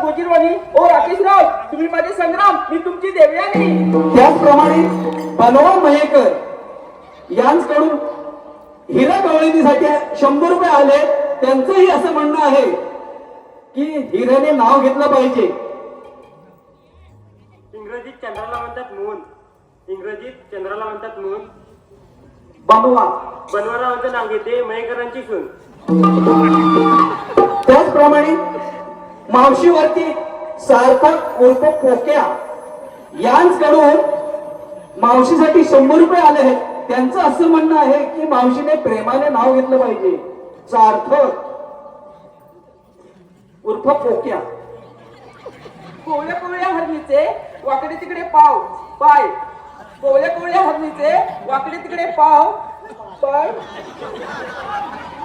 गोजीरवाणी. ओ राकेशराव, तुम्ही माझे संग्राम, मी तुमची देवयानी. त्याचप्रमाणे बनवाल मयेकर यांच्याकडून हिरा गवळणीसाठी 100 रुपये आले. त्यांचंही असं म्हणणं आहे की हिऱ्याने नाव घेतलं पाहिजे. इंग्रजीत चंद्राला म्हणतात मून. इंग्रजीत चंद्राला म्हणतात मून. बनवा बनवारा म्हणतात नाव घेते मयेकरांची सून. त्याचप्रमाणे मावशीवरती सार्थक उर्फ पोक्या यांच्याकडून मावशीसाठी 100 रुपये आले आहेत. त्यांचं असं म्हणणं आहे की मावशीने प्रेमाने नाव घेतलं पाहिजे. सार्थक उर्फ पोक्या. कोवळ्या कोवळ्या हरणीचे वाकडे तिकडे पाय. कोवळ्या कोवळ्या हरणीचे वाकडे तिकडे पाय.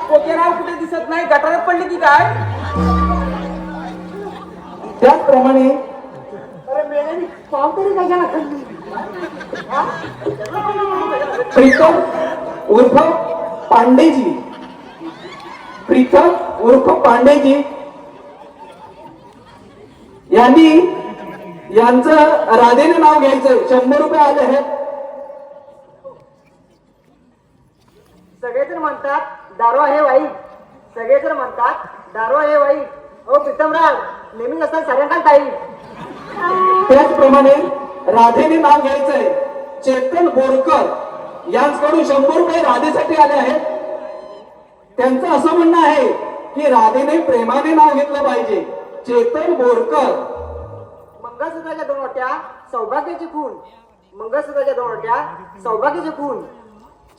पोकेराव कुठे दिसत नाही, गटारात पडली की काय? त्याचप्रमाणे पाव तरी कशाला खाल्ली? प्रीतम उर्फ पांडेजी. प्रीतम उर्फ पांडेजी यांचं राधेने नाव घ्यायचं. 100 रुपये आले आहेत. सगळेजण म्हणतात दारू आहे वाईट. सगळेजण म्हणतात दारू आहे वाईट. ओ प्रीतमराव, नेहमी असतात साऱ्यांना ताई. त्याचप्रमाणे राधेने नाव घ्यायचंय. चेतन बोरकर यांच्याकडून 100 रुपये राधेसाठी आले आहेत. त्यांचं असं म्हणणं आहे की राधेने प्रेमाने नाव घेतलं पाहिजे. चेतन बोरकर. मंगळसूत्राच्या 2 ओट्या सौभाग्याची खून. मंगळसूत्राच्या 2 ओट्या सौभाग्याची खून.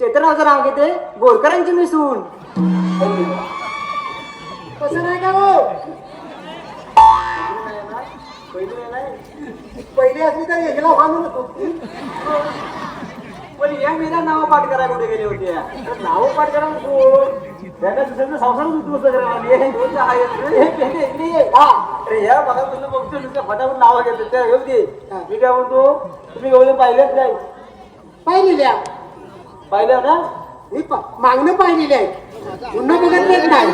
चेतनरावचं नाव घेते बोरकरांची मिसून. कसं नाही का हो? पहिली असली तर एकला बांधून पण या मेरा नाव पाठ करा कुठे गेले होते? नाव पाठ करा त्याला दुसऱ्यांना संसार उद्ध्वस्त करायला या बघा बघतो नुसतं फटाफट नाव घेतो त्या घेऊ दे. मी काय म्हणतो, तुम्ही एवढे पाहिलेच नाही? पाहिलेल्या ना मी मागणं पाहिलेली आहे, पुन्हा बघितलेच नाही.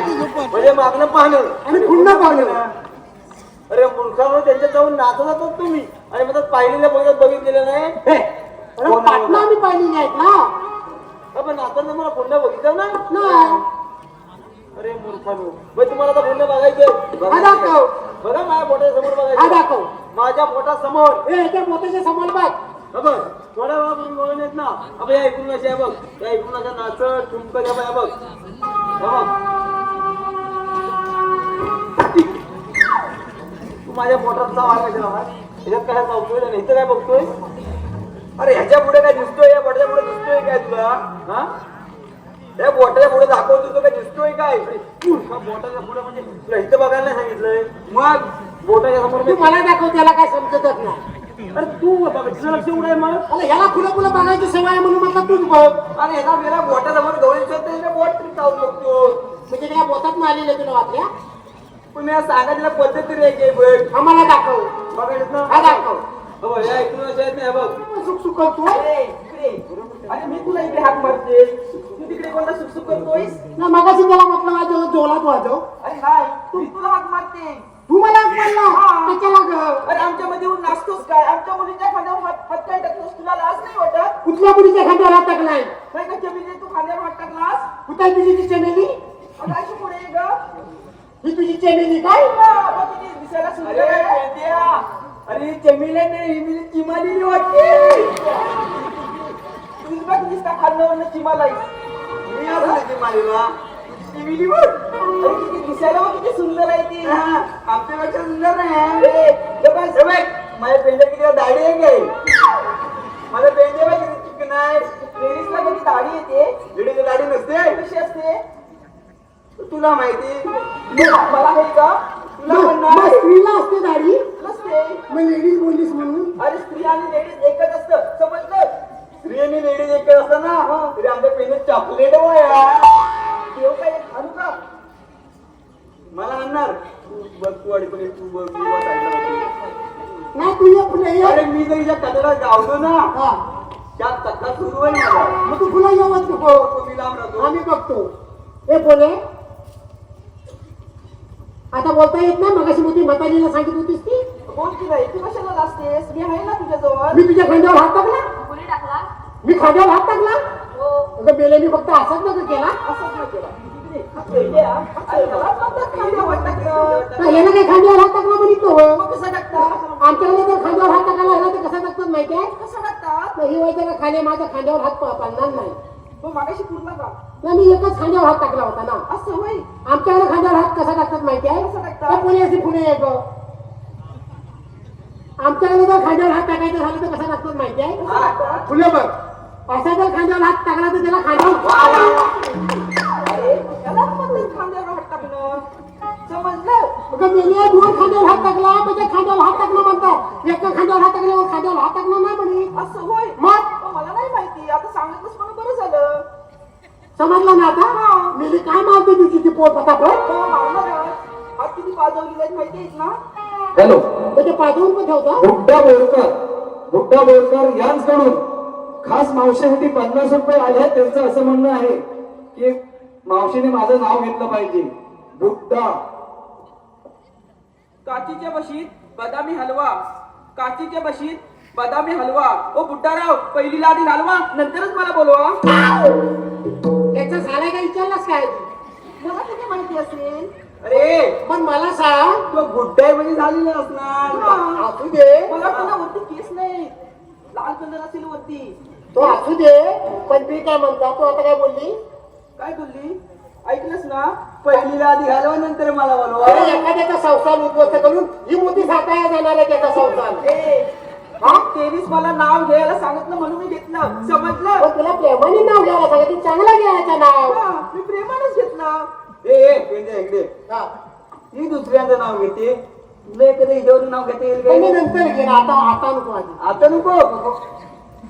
म्हणजे मागणं पाहणं आणि पुन्हा पाहणं. अरे मूर्खावर त्यांच्या जाऊन नाचत जातात तुम्ही आणि म्हणतात पाहिलेल्या बघितलेलं नाही. पाटणा आम्ही पाहिलेली आहेत ना, पण नाचताना मला पुन्हा बघितलं ना. अरे मूर्खानो, तुम्हाला आता पुन्हा बघायचं. बघा माझ्या पोटाच्या समोर बघायचं. माझ्या पोटासमोर पोटाच्या समोर बघ. बघ थोड्या वेळापूर्वी बघून येत ना. अब या ऐकून अशी आहे बघ, त्या ऐकून अशा नाचत ठुमक घ्या बघ. बघ तू माझ्या पोटाचा वाग कशाला ह्याच्यात काय चावतोय नाही, इथं काय बघतोय? अरे ह्याच्या पुढे काय दिसतोय? या बोटाच्या पुढे दिसतोय काय तुला? हा, त्या बोटाच्या पुढे दाखवतो तो काय दिसतोय काय? बोटाच्या पुढे म्हणजे तुला इथं बघायला नाही सांगितलंय. मग बोटाच्या समोर मला दाखव, त्याला काय समजतच नाही. अरे तू बघ, तुझं लक्ष उडाय. मग ह्याला फुलं फुलं बघायची सवय म्हणून म्हटलं तूच बघ. अरे ह्याला मेरा बोटासमोर गवळीचं बोट तरी चावून बघतो. म्हणजे त्या बोटात नाही आलेलं तुला वाटल्या? पण या सांगायला पद्धती रे बघ. आम्हाला दाखव. बघायचं ना, हा दाखव. हो या ऐकून नाही बघ. सुख सुख करतो. अरे मी तुला इकडे हाक मारते, तू तिकडे कोणता सुख सुख करतोयस ना? मगाशी त्याला म्हटलं माझ्या जोरात वाजव. अरे नाही, तू तुला हाक मारते. तू मला अरे आमच्या मध्ये नाचतोस काय? आमच्या मुलीच्या खांद्यावर हात काय टाकतोस? तुला लाज नाही वाटत? कुठल्या मुलीच्या खांद्यावर हात टाकलाय? नाही का चमेली, तू खांद्यावर हात टाकलास? कुठे तुझी चमेली? अशी पुढे ग, ही तुझी चमेली काय? दिसायला सुंदर आहे. अरे चमेली नाही, मी चिमालेली वाटते. तुम्ही बघ दिसता खांद्यावर चिमालाई. मी असं चिमालेला दिसायला किती सुंदर आहे ती. आमच्यापेक्षा सुंदर नाही. माझ्या पेंड्या किती दाढी आहे काय? माझ्या पेंड्या किती चिकन आहे. लेडीजला कधी दाढी येते? लेडीजला दाढी नसते. कशी असते तुला माहिती? मला आहे का? तुला म्हणणार स्त्रीला असते दाढी नसते. मग लेडीज बोललीस म्हणून? अरे स्त्री आणि लेडीज एकच असतं, समजलं? स्त्री आणि लेडीज एकच असतं ना. तरी आमच्या पेंड्या चॉकलेट देव काय आणू का? मला आणणार बघ तू अडकली. तू बघ अरे मी जर हिच्या कचरा गावलो ना, त्या तक्का सुरू आहे माझा. मग तू फुला येऊच नको. तुम्ही लांब राहतो, आम्ही बघतो. हे बोले आता बोलता येत नाही मगाशी मोठी म्हातारीला सांगितली होतीस ती बोल की नाही तू कशाला लाजतेस मी आहे ना तुझ्याजवळ मी तुझ्या खांद्यावर हात टाकला कोणी टाकला मी खांद्यावर हात टाकला हो अगं बेले मी फक्त असंच नका केला असंच नाही केला अरे मला म्हणतात खांद्यावर टाकलं. नाही, यानं काही खांद्यावर हात टाकला म्हणतो मग कसं टाकतात आमच्याकडे जर खांद्यावर हात टाकायला आला तर कसं टाकतात माहिती आहे कसं टाकतात नाही व्हायचं का खाली माझ्या खांद्यावर हात पाडणार नाही मग मागाशी पूर्ण का नाही मी एकच खांद्यावर हात टाकला होता ना असं होय आमच्याकडे खांद्यावर हात कसा टाकतात माहिती आहे कसं टाकतात? त्या पुणे अशी पुणे आहे गं. आमच्याकडे जर खांद्यावर हात टाकायचं झालं तर कसं टाकतात माहिती आहे कसं टाकतात? फुले बघ असा जर खांद्यावर हात टाकला तर त्याला खांद्यावर अरे यालाच म्हणतात खांद्यावर हात टाकणं समजलं अगं मेल्या दोन खांद्यावर हात टाकला म्हणजे खांद्यावर हात टाकणं म्हणतात एका खांद्यावर हात टाकल्यावर खांद्यावर हात टाकणं नाही म्हणे असं होय मग मला नाही माहिती आता सांगितलंच म्हणून बरं झालं समजलं ना आता मेली काय मारते तुझी ती पोट पटापट मारणार हात किती पाजवलेले आहेत माहिती आहेत ना हॅलो म्हणजे पाठवून पण ठेवता बुड्डा बोरकर यांच्याकडून खास मावशीसाठी 50 रुपये आले आहेत. त्यांचं असं म्हणणं आहे की मावशीने माझं नाव घेतलं पाहिजे बुड्डा काचीच्या बशीत बदामी हलवा काचीच्या बशीत बदामी हलवा ओ बुड्डाराव पहिली लादी हलवा नंतरच मला बोलवा त्याचं झालंय का विचारलास काय मला किती माहिती असेल अरे पण मला सांग तो गुड्डाई मध्ये झालेला असणार असू दे मला पुन्हा वरती केस नाही लाल कलर असेल वरती तो असू दे पण मी काय म्हणता तू आता काय बोलली काय बोलली ऐकलंस ना पहिली लादी घालवा नंतर मला बोलवा अरे एखाद्याचा संसार उद्ध्वस्त करून ही मोठी साठाया जाणार आहे त्याचा संसार हा तेवीस मला नाव घ्यायला सांगितलं म्हणून मी घेतलं समजलं पण तुला प्रेमाने नाव घ्यायला सांगितलं चांगला घ्यायचं नाव हा, मी प्रेमानच घेतलं इकडे हा. ही दुसऱ्यांचं नाव घेते तुला कधी हिच्यावरून नाव घेता येईल पण मी का? नंतर घेईन आता नको आधी आता नको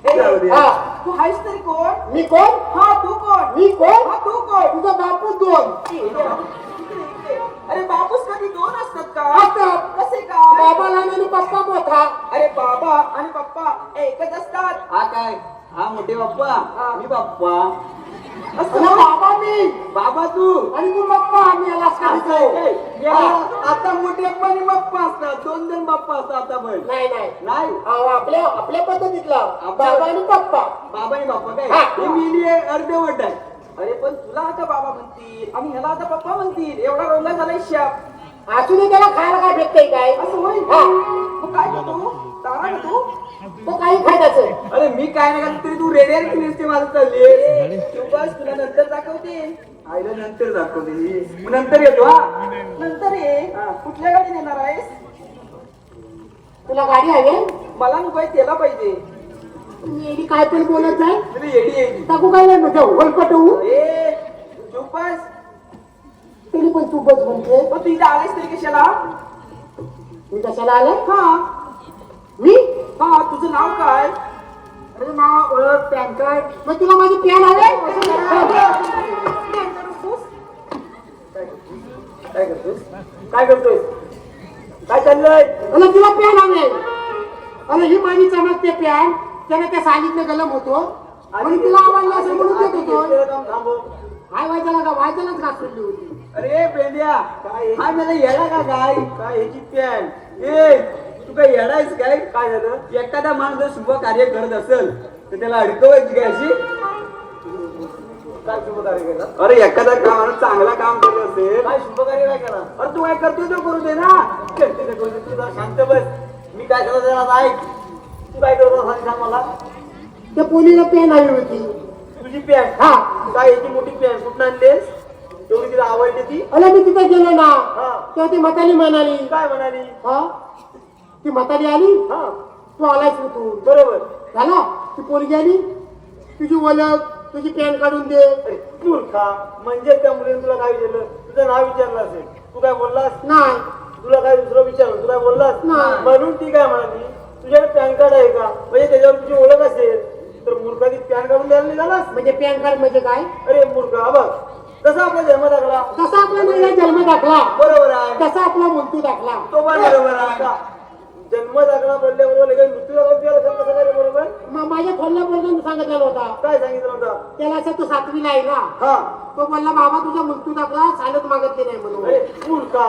जाऊ दे. हा. तू आहेस तरी कोण मी कोण हा तू कोण मी कोण हा तू कोण तुझा बापू दोन अरे बापूस कधी दोन असतात का असतात. कसे काय बाबा लहान आणि पप्पा मोठा अरे बाबा आणि पप्पा एकच असतात हा काय हा मोठे बाप्पा मी बाप्पा तुला बाबा मी बाबा तू आणि तू पप्पा आम्ही याला आता मोठे बाप्पा आणि बाप्पा असतात दोन जण बाप्पा असतात आता पण नाही नाही नाही आपल्या पद्धतीतला बाबा आणि पप्पा बाबा आणि बाप्पा काय हा. हे मिली अर्धवट आहे अरे पण तुला आता बाबा म्हणतील आणि ह्याला आता पप्पा म्हणतील एवढा रोला झालाय शाप असू दे त्याला खायला काय भेटतंय काय असं होईल हा. मग काय करतो तारा का तू तो काही खायचं अरे मी काय नाही करत तरी तू रेडियर केलीस ते माझं चालली तू बस तुला नंतर दाखवते आईला नंतर दाखवते मग नंतर येतो हा नंतर ये कुठल्या गाडीने येणार आहेस तुला गाडी हवी मला नको त्याला पाहिजे येडी काय पण बोलत जाय तुला येडी येईल टाकू काय नाही म्हणजे वलपटवू ए चुप बस तरी पण तू बस म्हणते मग तू इथे आलायस तरी कशाला मी कशाला आलाय हा मी हा तुझं नाव काय अरे नाव ओळख पॅन कार्ड मग तुला माझी पॅन हवे काय करतोस काय करतोय काय चाललंय अरे तुला पॅन हवे अरे ही माझी चमकते पॅन त्याने त्या सालीतनं गलम होतो आणि तुला आवडलं असं म्हणून देत होतो काय व्हायचं का व्हायच्यालाच घास सुटली होती अरे बेंड्या हा मला येडा का काय काय ह्याची पॅन ए तू काय येडा आहेस काय काय झालं एखादा माणूस जर शुभ कार्य करत असेल तर त्याला अडकवायची काय अशी काय शुभ कार्य केलं अरे एखादा माणूस चांगला काम करत असेल काय शुभ कार्य काय करा अरे तू काय करतोय तो करू दे ना करते करू दे तू जरा शांत बस मी काय करत जरा ऐक तू काय करत सांग मला त्या पोलीला पॅन हवी होती तुझी पॅन हा काय याची मोठी पॅन कुठं आणलीस एवढी तिला आवडली ती अरे मी तिथे गेलो ना हा तेव्हा ती म्हातारी म्हणाली काय म्हणाली हा ती म्हातारी आली हा तू आलायस तू बरोबर झाला ती पोरगी आली तुझी ओळख तुझी पॅन काढून दे अरे मूर्खा म्हणजे त्या मुलीने तुला काय विचारलं तुझं नाव विचारलं असेल तू काय बोललास नाही तुला काय दुसरं विचारलं तू काय बोललास नाही. म्हणून ती काय म्हणाली तुझ्याकडे पॅन कार्ड आहे का म्हणजे त्याच्यावर तुझी ओळख असेल तर मूर्खा ती पॅन काढून द्यायला निघालास म्हणजे पॅन कार्ड म्हणजे काय अरे मूर्खा बघ तसा आपला जन्म दाखला तसा आपला महिला जन्म दाखला बरोबर आहे तसा आपला मृत्यू दाखला तो पण बरोबर आहे जन्म दाखला पडल्याबरोबर लगेच मृत्यू दाखला तुझ्या लक्षात कसं काय रे बरोबर? माझ्या थोरल्या बोलून सांगितलेलं होता काय सांगितलं होतं? त्याला असं तू 7वीला आहे ना हा तो बोलला बाबा तुझा मृत्यू दाखला चालत मागतले नाही म्हणून अरे मूर्खा,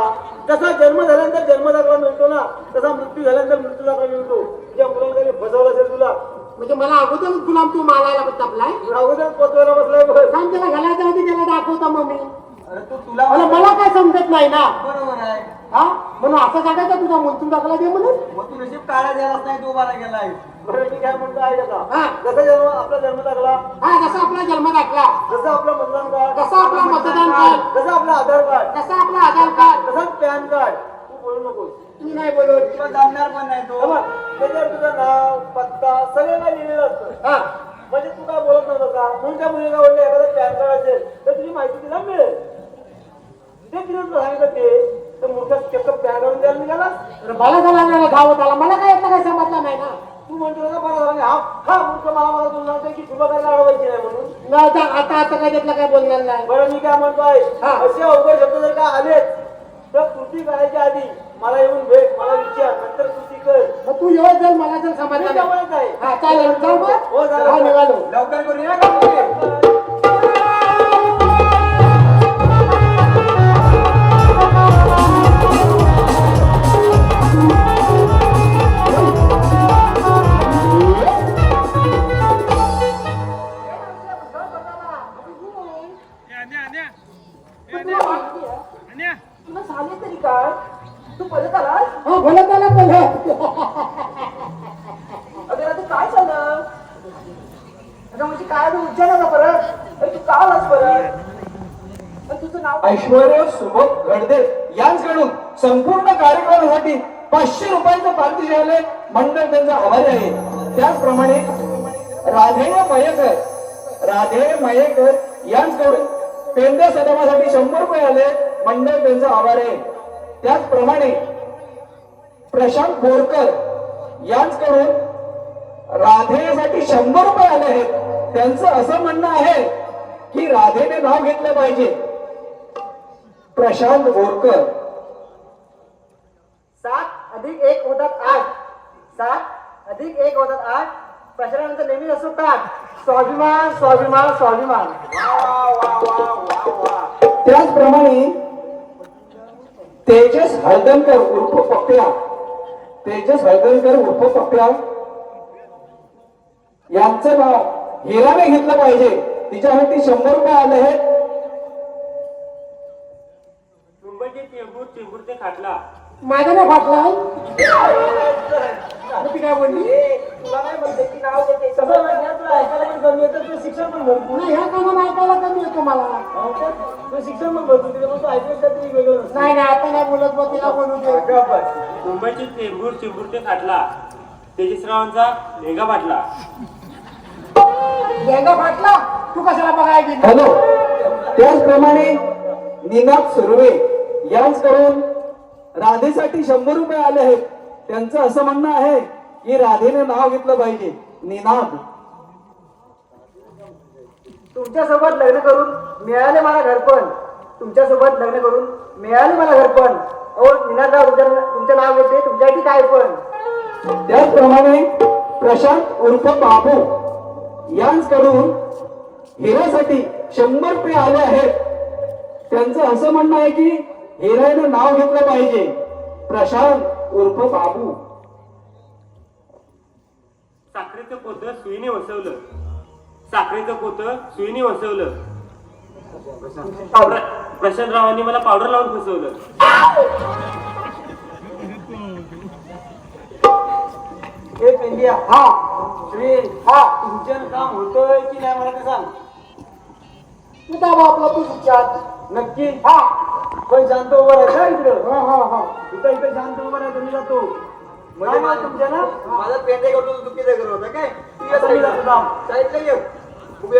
जसा जन्म झाल्यानंतर जन्म दाखला मिळतो ना तसा मृत्यू झाल्यानंतर मृत्यू दाखला मिळतो. ज्या मुलांना काही फसवलं असेल तुला म्हणजे मला अगोदर तुला तू मालायला टाकलाय अगोदर पोचवायला बसलाय बघ. सांग त्याला घालायच्या आधी त्याला दाखवता मग मी अरे तू तुला मला काय समजत नाही ना बरोबर आहे. हा म्हणून असं सांगायचं तुझा मृत्यू दाखला दे म्हणून मग तू नशीब काळा द्यायलाच नाही तू उभा गेलाय. बरं मी काय म्हणतो आहे का? हा. जसा जन्म आपला जन्म दाखला, हा जसा आपला जन्म दाखला जसं आपलं मतदान कार्ड, जसं आपलं मतदान कार्ड, जसं आपलं आधार कार्ड, जसा आपला आधार कार्ड तसंच पॅन कार्ड. तू बोलू नकोस. मी नाही बोलत तुला जमणार पण नाही तो. त्याच्यावर तुझं नाव, पत्ता सगळं काही लिहिलेलं असतं. हा म्हणजे तू काय बोलत नव्हतं का? म्हणून त्या मुलीला बोलले एखादं पॅन कार्ड असेल तर तुझी माहिती तिला मिळेल. ते तिला सांगितलं ते तर मोठा चक्क पॅन काढून द्यायला निघाला. तर मला झाला धावत आला मला काय यातलं काय समजलं नाही ना तू म्हणतो ना बरं झालं हा हा मूर्ख मला तुला सांगतोय की तुला काय अडवायची नाही म्हणून. नाही, आता काय त्यातलं काय बोलणार नाही बरं मी काय म्हणतोय हा. असे अवघड शब्द जर का आलेच तर कृती करायच्या आधी मला येऊन भेट, मला विचार, नंतर कृती कर. मग तू येऊ चल मला जर मी समजलं नाही जवळच आहे. हा चालेल जाऊ मग हो हा, झालं निघालो लवकर करूया का कृती? तुला सांगितलं तरी काय तू परत आलास? हा बोलत आला बोलत अगं आता काय झालं? अगं म्हणजे काय तू विचारलं ना परत? अरे तू का आलास परत? अरे तुझं नाव काय? ऐश्वर्य सुबोध गडदे यांच्याकडून संपूर्ण कार्यक्रमासाठी 500 रुपयाचं पारितोषिक आले. मंडळ त्यांचा आभारी आहे. त्याचप्रमाणे राधेय मयेकर यांच्याकडून पेंद्या सदमासाठी 100 रुपये आले. मंडळ त्यांचा आभार आहे. त्याचप्रमाणे प्रशांत बोरकर यांच्याकडून राधेसाठी 100 रुपये आले आहेत. त्यांचं असं म्हणणं आहे की राधेने नाव घेतलं पाहिजे. प्रशांत बोरकर 7 अधिक 1 होतात 8. 7 अधिक 1 होतात 8. प्रशांत नेहमी असो ताट. स्वाभिमान स्वाभिमान स्वाभिमान. त्याचप्रमाणे तेजस हळदणकर उर्फ पप्प्या यांचं नाव हिराने घेतलं पाहिजे. तिच्यासाठी 100 रुपये आले आहेत. मुंबईचे चेंबूर ते खाटला माझा ना फाटलाय ती काय बोलली तुला काय म्हणते की नाव घेते सगळं म्हणण्यात तुला ऐकायला पण कमी येतं. तुझं शिक्षण पण भरपूर. नाही ह्या कामाला ऐकायला कमी येतो मला तुझं शिक्षण पण भरपूर. त्याच्यामुळे तू ऐकून काहीतरी वेगळं नसतं. नाही नाही आता नाही बोलत मग तिला बोलू दे मुंबईचे चेंबूर ते खाटला तेजसरावांचा लेंगा फाटला. लेंगा फाटला तू कशाला बघायला गेली हॅलो. त्याचप्रमाणे निनाद सुर्वे यांच्याकडून राधेसाठी 100 रुपये आले आहेत. त्यांचं असं म्हणणं आहे की राधेने नाव घेतलं पाहिजे. निनाद तुमच्यासोबत लग्न करून मिळाले मला घरपण. तुमच्यासोबत लग्न करून मिळाले मला घरपण. अहो निनादराव तुमचं नाव घेते तुमच्यासाठी काय पण. त्याचप्रमाणे प्रशांत उर्फ बाबू यांच्याकडून हिऱ्यासाठी 100 रुपये आले आहेत. त्यांचं असं म्हणणं आहे की हिऱ्याने नाव घेतलं पाहिजे. प्रशांत उर्फ बाबू साखरेचं पोतं सुईने वसवलं. साखरेचं पोतं सुईने वसवलं. प्रशांतरावांनी मला पावडर लावून फसवलं. हे पेंडिया हा श्री हा तुमचं काम होतंय की नाही मला ते सांग. तू दाबा आपला तू विचार नक्की हा पण शांत उभं राहायचं हा इकडं. हा इथं शांत उभं राहायचं. मी जातो. काय नाव तुमच्या ना माझा पेंडे करतो चुकीचं करत होता काय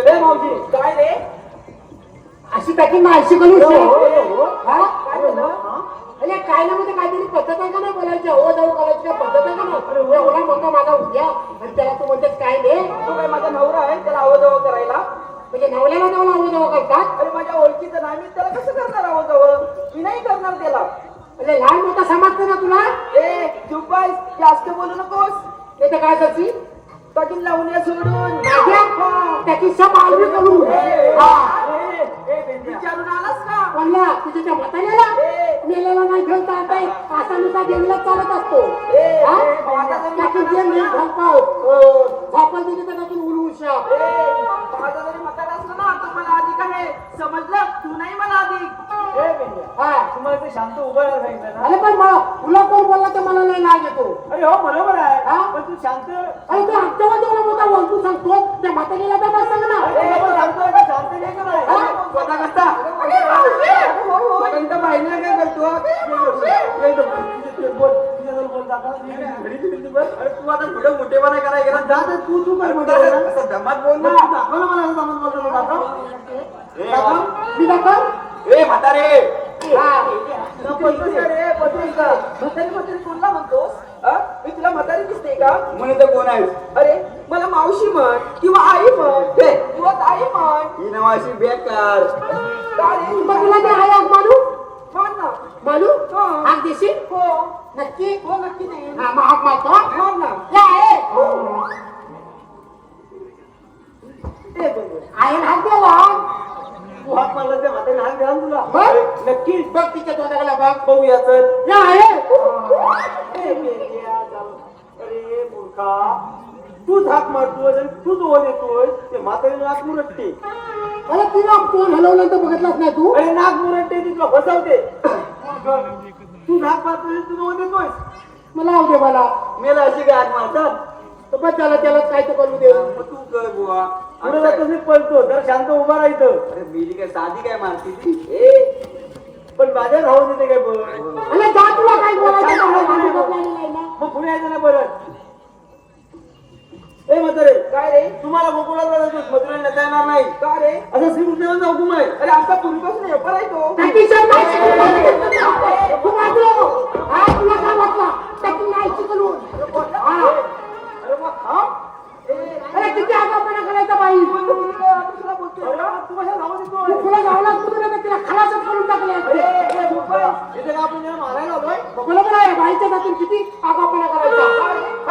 ए मावशी काय रे अशी पॅकिंग अशी करून हो, हो, हो. हा काय झालं अरे काय ना म्हणजे काहीतरी पद्धत आहे का नाही बोलायची हो जाऊ करायची काय पद्धत आहे का नाही एवढा मोठा माझा उद्या आणि त्याला तू म्हणतेस काय नाही तो काय माझा नवरा आहे त्याला आवाजावं करायला. म्हणजे नवल्याला नवला आवाज करतात अरे माझ्या ओळखीचं नाही मी त्याला कसं करणार आवाजावं. मी नाही करणार त्याला. म्हणजे लहान मोठा समजतो ना तुला ए चुप्पा शिवबाई जास्त बोलू नकोस. ते तर काय करची कठीण लावून या सोडून. त्याची समालवी करू हा विचारून आलास का? म्हणला तुझ्या त्या म्हाताऱ्याला मेलेला नाही घालता आता असा नुसा जंगलात चालत असतो हा? त्याची जेल नाही घालपाव झापल दिली तर त्यातून उलवूशा माझा जरी मतात असला ना तर मला अधिक आहे. समजलं? तू नाही मला अधिक. हा तुम्हाला ते शांत उभं राहायला सांगितलं ना. अरे पण मला तुला कोण बोलला तर मला नाही लाग येतो अरे हो बरोबर आहे. हा? पण तू शांत. अरे तू आमच्यावर तेवढा मोठा बोलतो सांगतो त्या म्हाताऱ्याला तर बस सांग ना तुला पण सांगतोय का शांत घे का नाही? हा? स्वतः करता. स्वतः बाईला काय करतो? अरे तू आता पुढे मोठेपणा करायला गेला जा तर तू कर मोठेपणा. धमात बोल ना. दाखव ना मला असं धमात बोलतो दाखव. मी दाखव ए म्हातारे हा बोलतोस का रे? बोलतोस का? म्हातारी म्हातारी कोणला म्हणतोस? हा? मी तुला म्हातारी दिसते का? म्हणून तर कोण आहेस अरे मला मावशी म्हण किंवा आई म्हण किंवा ताई म्हण. ही नावाशी बेकार. का रे? मग तुला ते आहे आग मानू म्हण ना. मानू हो. आग देशील हो नक्की हो नक्की नाही. हा मग आग मारतो हा? म्हण ना. या आहे ए बरोबर. आहे हात द्यावा तू हात मारला त्या म्हातारी हात द्या ना तुला. बघ नक्की बघ तिच्या तोंडाला बघ बघूया चल. या आहे ए मेल्या जाऊ. अरे मूर्खा तू हात मारतोय आणि तूच ओढ येतोय. ते म्हातारी नाक मुरटते. अरे तिला कोण हलवलं तर बघितलाच नाही तू अरे नाक मुरटते ती तुला फसवते. तू हात मारतोय तू ओढ येतोय. मला आवडे मला मेला अशी काय हात मारतात तर बस त्याला काय तर करू दे मग तू कर बुवा पुढे जातो मी पळतो तर शांत उभा राहायचं. अरे मेली काय साधी काय मारती ती ए पण माझ्या राहून येते काय बोल. अरे जा तुला काय बोलायचं मला भांडण बदलायला नाही ना. मग पुढे यायचं ना परत. ए म्हातारे काय रे तुम्हाला गोकुळाला जातो मथुरेला नेता येणार नाही का रे? असं श्रीकृष्णाचा हुकूम आहे. अरे आमचा पूर्वीपासून व्यापार आहे तो. त्याची शर्मा शिकवली. तू वाजलो. हा तुला काय वाटला त्याची नाही शिकवून हा अरे मग हा अरे किती आगाऊपणा करायचा बाई दुसरा बोलतोय. तू कशा धावत येतोय? तुला गावला कुठे नाही तिला खलासच करून टाकले असते. ए, मुंबई, इथे का आपण याला मारायला आलोय? बघलं पण आहे बाईच्या जातीन किती आगाऊपणा करायचा.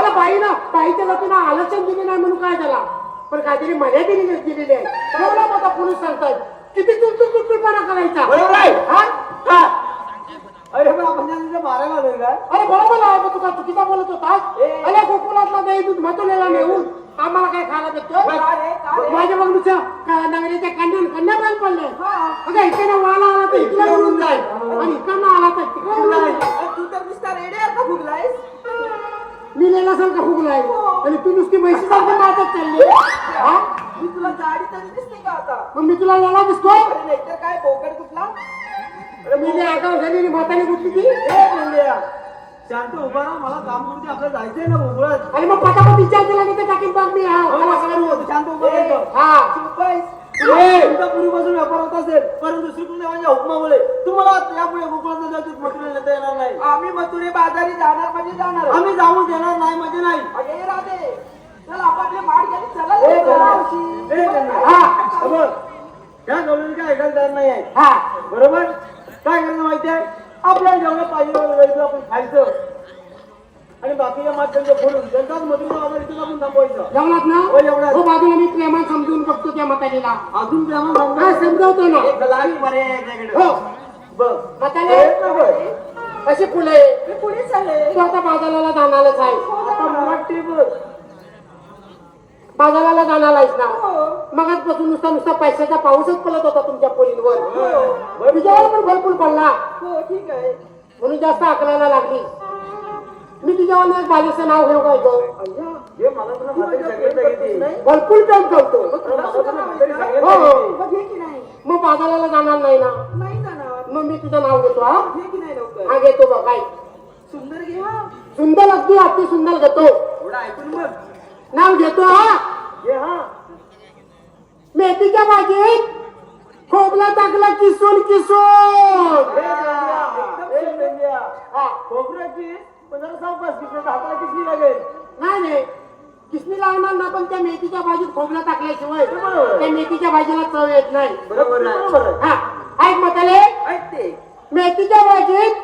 अरे बाईच्या जातीनं आरक्षण दिले नाही म्हणून काय झाला पण काहीतरी मर्यादा दिलेली आहे. एवढा मोठा पोलीस सांगतात किती तुटपणा करायचा बरोबर आहे. हा? हा. अरे पण आपण याला इथे मारायला आलोय काय? अरे बरोबर आहे पण तू का चुकीचा बोलत होतास. ए. अरे गोकुळातला दही दूध मथुरेला नेऊन आम्हाला काय खायला देतो का रे? माझ्या बघूच्या नगरीच्या कन्या बाहेर पडले अगं इकडे वाला आला तर इकडे उडून जाईल आणि इकडनं आला तर तिकडे उडून जाईल. अरे तू तर नुसता रेडे आता फुगलायस. मी लेण्यासारखा फुगलाय आणि तू नुसती म्हैशीसारखी मारत चालली हा मी तुला जाडी तरी दिसते का आता? मग मी तुला लेला दिसतोय अरे नाहीतर काय बोकड कुठला? मी जे आगाव झाली म्हातारी कुठली ती ए मेंढ्या, शांत उभा राहा. मला काम करून दे. आपल्याला जायचंय ना गोकुळात. आणि मग पटापट विचार केला की ते टाकीन बघ मी हा मला सांगू. शांत उभा राहायचं. हा शिवबाई, तुमचा पूर्वीपासून व्यापार होत असेल परंतु श्रीकृष्णाच्या हुकमामुळे तुम्हाला यापुढे गोकुळात जायचं मथुरेला नेता येणार नाही. आम्ही मथुरे बाजारी जाणार म्हणजे जाणार. आम्ही जाऊ देणार नाही म्हणजे नाही. अगे राधे चल आपापले माड घ्यायला चला. हा बघ, त्या गवळणी काय ऐकायला तयार नाही आहे. हा बरोबर काय करायचं माहिती आहे? आपल्याला जेवढं पाहिजे तेवढं आपण खायचं आणि बाकीच्या माध्यमांचं फोडून त्यांचाच मधुरा आधार इथून आपण थांबवायचं. जेवणात ना हो, जेवणात. हो बाजूला मी प्रेमान समजून बघतो त्या म्हातारीला अजून प्रेमा काय समजावतो ना एक लाख बरे याच्याकडे हो बघ म्हातारे कशी फुले मी पुढे चालले. तू आता बाजाराला जाणारच आहे आता मराठी बघ. बाजाराला जाणारच ना मगाचपासून नुसता पैशाचा पाऊसच पडत होता तुमच्या पोलींवर तुझ्यावर पण भरपूर पडला हो ठीक आहे. म्हणून जास्त आकलायला लागली. मी तुझ्यावर एक बालीचं नाव घेऊ काय गं? हे मला तुला म्हातारी सांगितलं की भरपूर प्रेम करतो मला तुला म्हातारी सांगितलं हो की मग घे की नाही मग बाजाराला जाणार नाही ना नाही जाणार. मग मी तुझं नाव घेतो हा घे की नाही लवकर. हा घेतो बघ काय सुंदर घे हा. सुंदर अति सुंदर घेतो थोडं ऐकून बघ. नाव घेतो हा घे हा. मेथीच्या भाजीत खोबला टाकला किसून एकदम मेंढ्या. हा खोबऱ्याची 15 सावकाश किती हाताला किती लागेल? नाही किसणी लागणार ना पण त्या मेथीच्या भाजीत खोबला टाकल्याशिवाय बरोबर. त्या मेथीच्या भाजीला चव येत नाही बरोबर बरोबर आहे. आहे. हा ऐक म्हातारे ऐकते. मेथीच्या भाजीत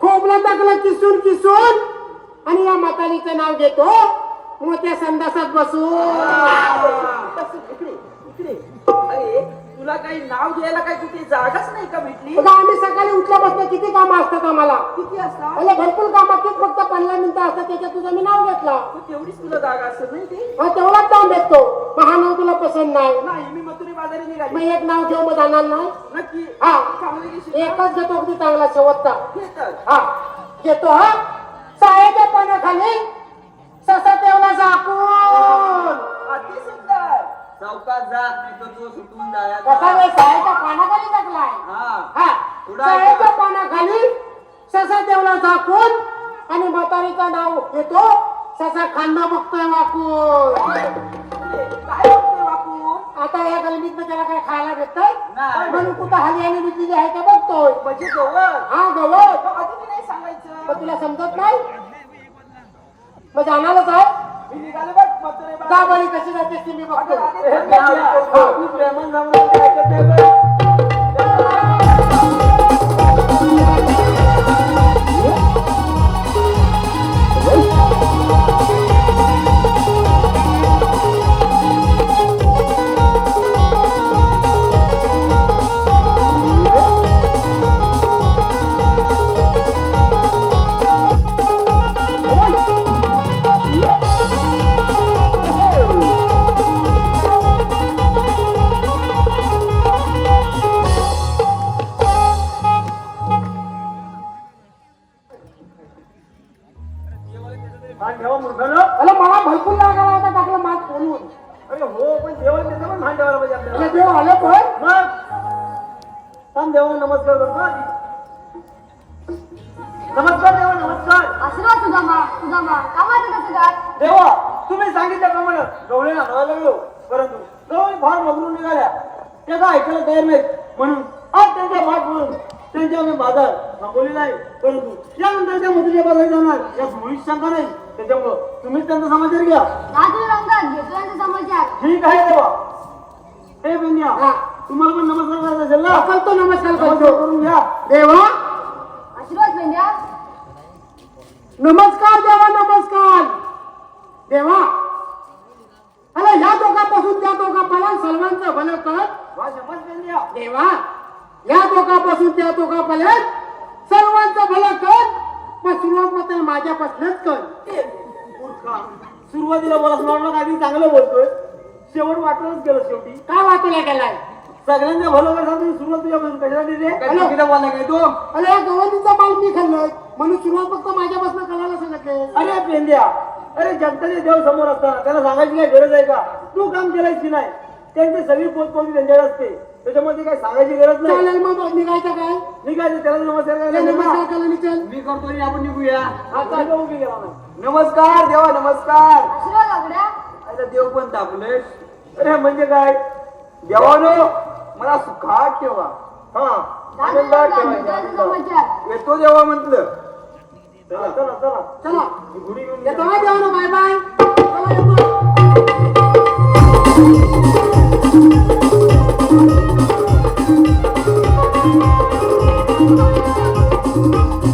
खोबला टाकला किसून आणि या म्हातारीचं नाव घेतो मोठ्या संडासात बसू. इकडे इकडे. अरे तुला काही नाव द्यायला काही कुठे जागाच नाही का भेटली? बघा आम्ही सकाळी उठल्यापासून किती कामं असतात आम्हाला. किती असतात? अरे भरपूर कामात तूच फक्त 15 मिनिटं असतात त्याच्यात तुझं मी नाव घेतलं. तेवढीच तुला जागा असेल नाही ते? हा तेवढाच नाव भेटतो. मग हा नाव तुला पसंत नाही. नाही मी मथुरे बाजारी निघाली. मग एक नाव घेऊ मग जाणार नाही. नक्की हा चांगलं घेशील ना? एकच घेतो अगदी चांगला शेवटचा. घे तर. हा घेतो हा. सायच्या पाण्याखाली ससा तेवढा झाकून. अति सुंदर. चौकात जात नाही तर तो सुटून कसा रे सायच्या पाण्याखाली टाकलाय. हा हा सायच्या पाण्याखाली ससा तेवढा झाकून आणि म्हातारीचं नाव घेतो ससा खांदा बघतोय वाकून. काय बघतोय बापू? आता या गलमीत त्याला काय खायला भेटतंय नाही. म्हणून कुठं हरियाणी बिजली आहे का बघतोय. म्हणजे गवत. हा गवत. तो आधी नाही सांगायचं. मग तुला समजत नाही मग जाणारच आहे. मी निघाले बघ मथुरे का बाजारी. बरी कशी जाते ती मी बघतो. तू प्रेमान जाऊन काय ऐकत नाही बघ. भान ठेवा मूर्खानं. अरे मला भरपूर लागायला होता टाकलं मात बोलून. अरे हो पण देवाला त्याचं पण भान ठेवायला पाहिजे आपल्याला. अरे देव आलं पण मग थांब देवाला नमस्कार करतो आधी. नमस्कार देवा नमस्कार. आशीर्वाद तुझा मा का माझं कसं काय? देवा तुम्ही सांगितल्याप्रमाणे गवळे आणायला लागलो परंतु गवळी फार बघून निघाल्या त्या काय ऐकायला तयार नाहीत म्हणून आज त्यांच्या भाग म्हणून त्यांच्या आम्ही बाजार थांबवली नाही परंतु यानंतर त्या मधुच्या बाजारात जाणार यात मुळीच शंका नाही त्याच्यामुळं तुम्हीच त्यांचा समाचार घ्या. राजू रंगात घेतो यांचा समाचार. ठीक आहे देवा. हे बेन्या हा. तुम्हाला पण नमस्कार करायचा असेल ना? करतो नमस्कार नमस्कार करतो. करून घ्या. देवा आशीर्वाद मेंढ्या. नमस्कार देवा नमस्कार. देवा अरे या दोघांपासून त्या दोघांपर्यंत सर्वांचं भलं कर. वा शपथ बेन्या. देवा या दोघांपासून त्या दोघांपर्यंत सर्वांचं भलं कर. पण सुरुवात मात्र माझ्यापासूनच कर. मूर्खा. सुरुवातीला मला असं वाटलं आधी चांगलं बोलतोय शेवट वाटूनच गेलं शेवटी. काय वाटूला गेलाय. सगळ्यांच्या भलं करण्यासाठी सुरुवात तुझ्यापासून कशासाठी रे? बोलला काय तो. अरे या गवंडीचा माल मी खाल्लोय म्हणून सुरुवात फक्त माझ्यापासून करायला सांगितले. अरे पेंद्या अरे जनतेचे देव समोर असताना त्याला सांगायची काय गरज आहे का? तू काम केलंयस की नाही त्यांची सगळी पोचपोची त्यांच्याकडे असते त्याच्यामध्ये काही सांगायची गरज नाही. चालेल मग निघायचं काय. निघायचं त्याला नमस्कार ते करायला नमस्कार केला निचल. मी करतो आपण निघूया. आता उभी गेला नाही. नमस्कार देवा नमस्कार. आशीर्वाद आघड्या. आता देव पण तापले. अरे म्हणजे काय? देवानो मला सुखात ठेवा. हा राजू आनंदात रंगात घेतो ठेवायचं. यांचा समाचार. येतो देवा म्हटलं. चला चला चला चला ही गुढी घेऊन येतो घ्या. हा देवानो बाय बाय. चला येतो. आशीर्वाद